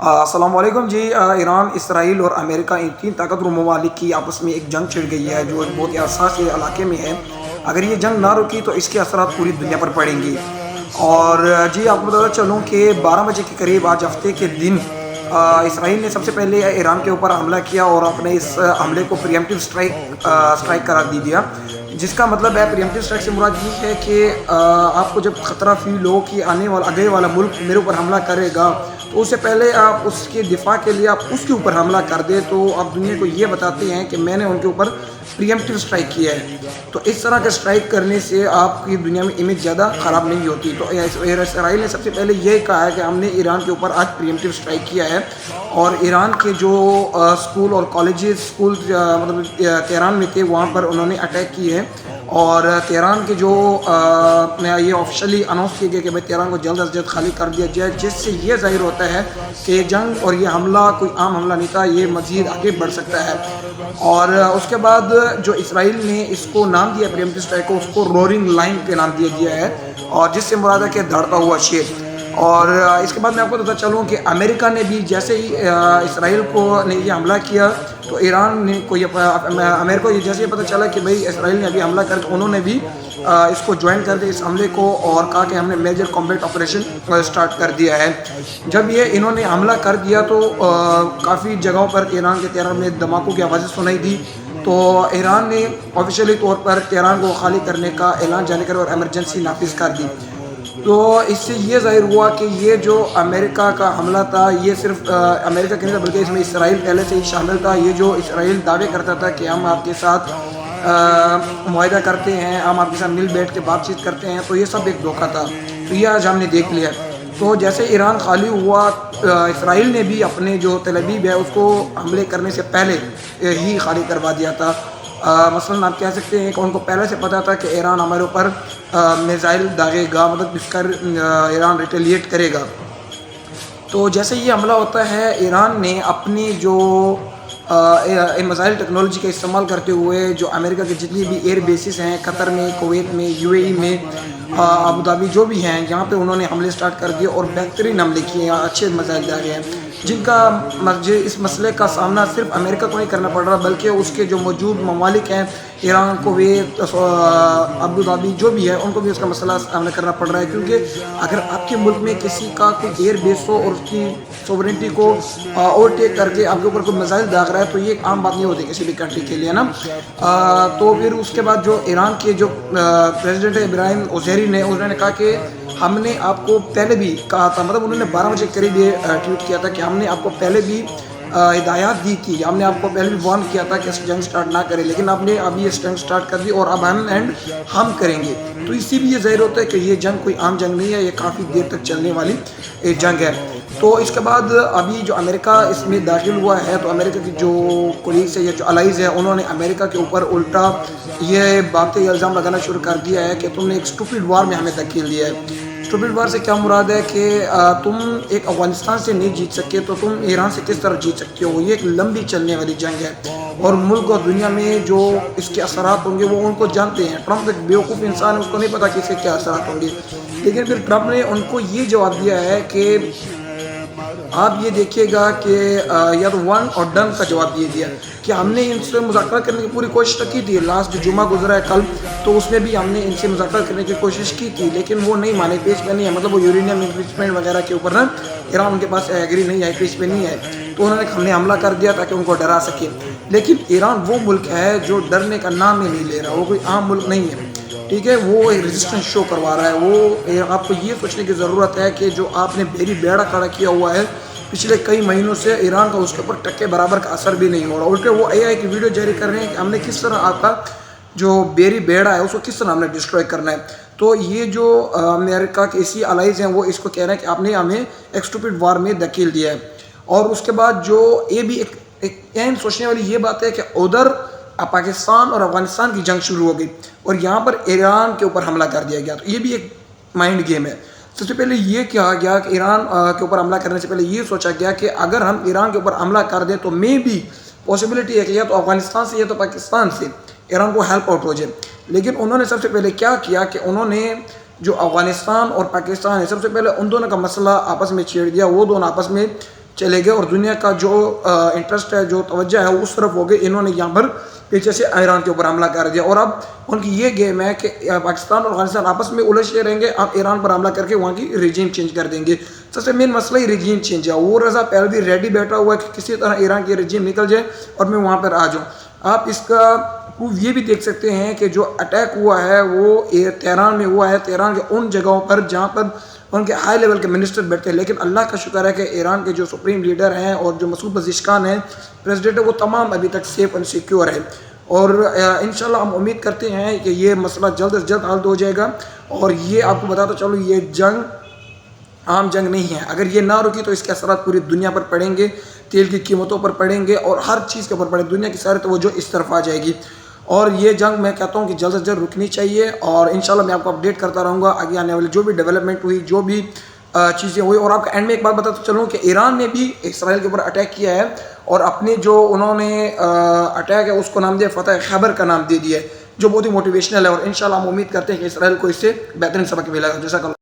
السلام علیکم جی۔ ایران، اسرائیل اور امریکہ، ان تین طاقتور ممالک کی آپس میں ایک جنگ چھڑ گئی ہے جو ایک بہت ہی حساس علاقے میں ہے۔ اگر یہ جنگ نہ رکی تو اس کے اثرات پوری دنیا پر پڑیں گے۔ اور جی آپ کو بتاتا چلوں کہ 12 بجے کے قریب آج ہفتے کے دن اسرائیل نے سب سے پہلے ایران کے اوپر حملہ کیا اور اپنے اس حملے کو پریمپٹیو اسٹرائک قرار دیا، جس کا مطلب ہے پریمپٹیو اسٹرائک سے مراد یہ ہے کہ آپ کو جب خطرہ فیل ہو کہ آگے والا ملک میرے اوپر حملہ کرے گا تو اس سے پہلے آپ اس کے دفاع کے لیے آپ اس کے اوپر حملہ کر دیں، تو آپ دنیا کو یہ بتاتے ہیں کہ میں نے ان کے اوپر پریمپٹیو اسٹرائک کیا ہے۔ تو اس طرح کا اسٹرائک کرنے سے آپ کی دنیا میں امیج زیادہ خراب نہیں ہوتی۔ تو اسرائیل نے سب سے پہلے یہ کہا ہے کہ ہم نے ایران کے اوپر آج پریمپٹیو اسٹرائک کیا ہے، اور ایران کے جو اسکول اور کالجز مطلب تہران میں تھے وہاں پر انہوں نے اٹیک کیے ہیں، اور تہران کے جو یہ آفیشلی اناؤنس کیا گیا کہ بھائی تہران کو جلد از جلد خالی کر دیا جائے، جس سے یہ ظاہر ہوتا ہے کہ یہ جنگ اور یہ حملہ کوئی عام حملہ نہیں تھا، یہ مزید آگے بڑھ سکتا ہے۔ اور اس کے بعد جو اسرائیل نے اس کو نام دیا پریمپٹیو اسٹرائک کو، اس کو رورنگ لائن کے نام دیا گیا ہے، اور جس سے مراد ہے کہ دھڑتا ہوا شیر۔ اور اس کے بعد میں آپ کو بتا چلوں کہ امریکہ نے بھی جیسے ہی اسرائیل کو نے یہ حملہ کیا تو ایران نے کو امریکہ کو جیسے یہ پتہ چلا کہ بھئی اسرائیل نے ابھی حملہ کر کے انہوں نے بھی اس کو جوائن کر دیا اس حملے کو، اور کہا کہ ہم نے میجر کمبیٹ آپریشن سٹارٹ کر دیا ہے۔ جب یہ انہوں نے حملہ کر دیا تو کافی جگہوں پر ایران کے تہران میں دھماکوں کی آوازیں سنائی دی، تو ایران نے آفیشیلی طور پر تہران کو خالی کرنے کا اعلان جاری کر اور ایمرجنسی نافذ کر دی۔ تو اس سے یہ ظاہر ہوا کہ یہ جو امریکہ کا حملہ تھا یہ صرف امریکہ کے نہیں تھا بلکہ اس میں اسرائیل پہلے سے ہی شامل تھا۔ یہ جو اسرائیل دعوے کرتا تھا کہ ہم آپ کے ساتھ معاہدہ کرتے ہیں، ہم آپ کے ساتھ مل بیٹھ کے بات چیت کرتے ہیں، تو یہ سب ایک دھوکہ تھا۔ تو یہ آج ہم نے دیکھ لیا۔ تو جیسے ایران خالی ہوا، اسرائیل نے بھی اپنے جو تل ابیب ہے اس کو حملے کرنے سے پہلے ہی خالی کروا دیا تھا۔ مثلاً آپ کہہ سکتے ہیں کہ ان کو پہلے سے پتہ تھا کہ ایران ہمارے اوپر میزائل داغے گا، مطلب اس کر ایران ریٹیلیٹ کرے گا۔ تو جیسے یہ حملہ ہوتا ہے، ایران نے اپنی جو میزائل ٹیکنالوجی کا استعمال کرتے ہوئے جو امریکہ کے جتنی بھی ایئر بیسز ہیں قطر میں، کویت میں، یو اے ای میں، ابوظہبی جو بھی ہیں، یہاں پہ انہوں نے حملے سٹارٹ کر دیے اور بہترین حملے کیے ہیں، اچھے میزائل داغے ہیں، جن کا اس مسئلے کا سامنا صرف امریکہ کو نہیں کرنا پڑ رہا بلکہ اس کے جو موجود ممالک ہیں ایران، کویت، ابوظہبی جو بھی ہے، ان کو بھی اس کا مسئلہ سامنا کرنا پڑ رہا ہے، کیونکہ اگر آپ کے ملک میں کسی کا کوئی ایئر بیس ہو اور اس کی سوورنٹی کو اوورٹیک کر کے آپ کے اوپر کوئی میزائل داغ رہا ہے تو یہ ایک عام بات نہیں ہوتی کسی بھی کنٹری کے لیے نا۔ تو پھر اس کے بعد جو ایران کے جو پریزیڈنٹ ابراہیم عزیری نے انہوں نے کہا کہ ہم نے آپ کو پہلے بھی کہا تھا، مطلب انہوں نے 12 بجے قریب یہ ٹویٹ کیا تھا کہ ہم نے آپ کو پہلے بھی ہدایات دی تھی، ہم نے آپ کو پہلے بھی وارن کیا تھا کہ اس جنگ سٹارٹ نہ کریں، لیکن آپ نے ابھی یہ جنگ سٹارٹ کر دی اور اب ہم کریں گے۔ تو اس سے بھی یہ ظاہر ہوتا ہے کہ یہ جنگ کوئی عام جنگ نہیں ہے، یہ کافی دیر تک چلنے والی ایک جنگ ہے۔ تو اس کے بعد ابھی جو امریکہ اس میں داخل ہوا ہے تو امریکہ کی جو کولیگز ہے یا جو الائز ہے انہوں نے امریکہ کے اوپر الٹا یہ باتیں الزام لگانا شروع کر دیا ہے کہ تم نے ایک اسٹوپڈ وار میں ہمیں دھکیل دیا ہے۔ اسٹوپڈ وار سے کیا مراد ہے کہ تم ایک افغانستان سے نہیں جیت سکے تو تم ایران سے کس طرح جیت سکتے ہو؟ یہ ایک لمبی چلنے والی جنگ ہے، اور ملک اور دنیا میں جو اس کے اثرات ہوں گے وہ ان کو جانتے ہیں۔ ٹرمپ ایک بیوقوف انسان ہے، اس کو نہیں پتا کہ اس کے کیا اثرات ہوں گے، لیکن پھر ٹرمپ نے ان کو یہ جواب دیا ہے کہ آپ یہ دیکھیے گا کہ یا تو ون اور ڈن کا جواب یہ دیا کہ ہم نے ان سے مذاکرہ کرنے کی پوری کوشش کی تھی، لاسٹ جمعہ گزرا ہے کل، تو اس میں بھی ہم نے ان سے مذاکرہ کرنے کی کوشش کی تھی لیکن وہ نہیں مانے، پیش پہ نہیں ہے، مطلب وہ یورینیم انریچمنٹ وغیرہ کے اوپر نا ایران ان کے پاس ایگری نہیں ہے، پیش پہ نہیں ہے، تو انہوں نے ہم نے حملہ کر دیا تاکہ ان کو ڈرا سکے۔ لیکن ایران وہ ملک ہے جو ڈرنے کا نام ہی نہیں لے رہا، وہ کوئی عام ملک نہیں ہے، ٹھیک ہے، وہ ایک ریزسٹنس شو کروا رہا ہے۔ وہ آپ کو یہ سوچنے کی ضرورت ہے کہ جو آپ نے بیری بیڑا کھڑا کیا ہوا ہے پچھلے کئی مہینوں سے، ایران کا اس کے اوپر ٹکے برابر کا اثر بھی نہیں ہو رہا، الٹے وہ AI کی ویڈیو جاری کر رہے ہیں کہ ہم نے کس طرح آپ کا جو بیری بیڑا ہے اس کو کس طرح ہم نے ڈسٹروائے کرنا ہے۔ تو یہ جو امریکہ کے اسی الائز ہیں وہ اس کو کہہ رہے ہیں کہ آپ نے ہمیں ایک اسٹوپڈ وار میں دھکیل دیا ہے۔ اور اس کے بعد جو یہ بھی ایک اہم سوچنے والی یہ بات ہے کہ ادھر پاکستان اور افغانستان کی جنگ شروع ہو گئی اور یہاں پر ایران کے اوپر حملہ کر دیا گیا، تو یہ بھی ایک مائنڈ گیم ہے۔ سب سے پہلے یہ کہا گیا کہ ایران کے اوپر حملہ کرنے سے پہلے یہ سوچا گیا کہ اگر ہم ایران کے اوپر حملہ کر دیں تو میں بھی پاسبلٹی ہے کہ یا تو افغانستان سے یا تو پاکستان سے ایران کو ہیلپ آؤٹ ہو جائے، لیکن انہوں نے سب سے پہلے کیا کیا کہ انہوں نے جو افغانستان اور پاکستان ہے سب سے پہلے ان دونوں کا مسئلہ آپس میں چھیڑ دیا، وہ دونوں آپس میں چلے گئے اور دنیا کا جو انٹرسٹ ہے، جو توجہ ہے، اس طرف ہو گئے. انہوں نے یہاں پر پیچھے سے ایران کے اوپر حملہ کر دیا اور اب ان کی یہ گیم ہے کہ پاکستان اور افغانستان آپس میں الجھے رہیں گے. اب ایران پر حملہ کر کے وہاں کی ریجیم چینج کر دیں گے. سب سے مین مسئلہ ہی ریجیم چینج ہے. وہ رضا پہلوی ریڈی بیٹھا ہوا ہے کہ کسی طرح ایران کی ریجیم نکل جائے اور میں وہاں پر آ جاؤں. آپ اس کا پروف یہ بھی دیکھ سکتے ہیں کہ جو اٹیک ہوا ہے وہ تہران میں ہوا ہے، تہران کے ان جگہوں پر جہاں پر ان کے ہائی لیول کے منسٹر بیٹھتے ہیں. لیکن اللہ کا شکر ہے کہ ایران کے جو سپریم لیڈر ہیں اور جو مسعود پزشکان ہیں پریزیڈنٹ، وہ تمام ابھی تک سیف اینڈ سیکیور ہے. اور انشاءاللہ ہم امید کرتے ہیں کہ یہ مسئلہ جلد از جلد حل ہو جائے گا. اور یہ آپ کو بتاتا چلو، یہ جنگ عام جنگ نہیں ہے. اگر یہ نہ رکی تو اس کے اثرات پوری دنیا پر پڑیں گے، تیل کی قیمتوں پر پڑیں گے اور ہر چیز کے اوپر پڑیں. دنیا کی ساری توجہ اس طرف آ جائے گی. اور یہ جنگ میں کہتا ہوں کہ جلد از جلد رکنی چاہیے. اور انشاءاللہ میں آپ کو اپڈیٹ کرتا رہوں گا آگے آنے والی جو بھی ڈیولپمنٹ ہوئی، جو بھی چیزیں ہوئی. اور آپ کو اینڈ میں ایک بات بتاتا چلوں کہ ایران نے بھی اسرائیل کے اوپر اٹیک کیا ہے اور اپنے جو انہوں نے اٹیک ہے اس کو نام دیا فتح خیبر کا نام دے دیا ہے، جو بہت ہی موٹیویشنل ہے. اور انشاءاللہ ہم امید کرتے ہیں کہ اسرائیل کو اس سے بہترین سبق ملے گا. جیسا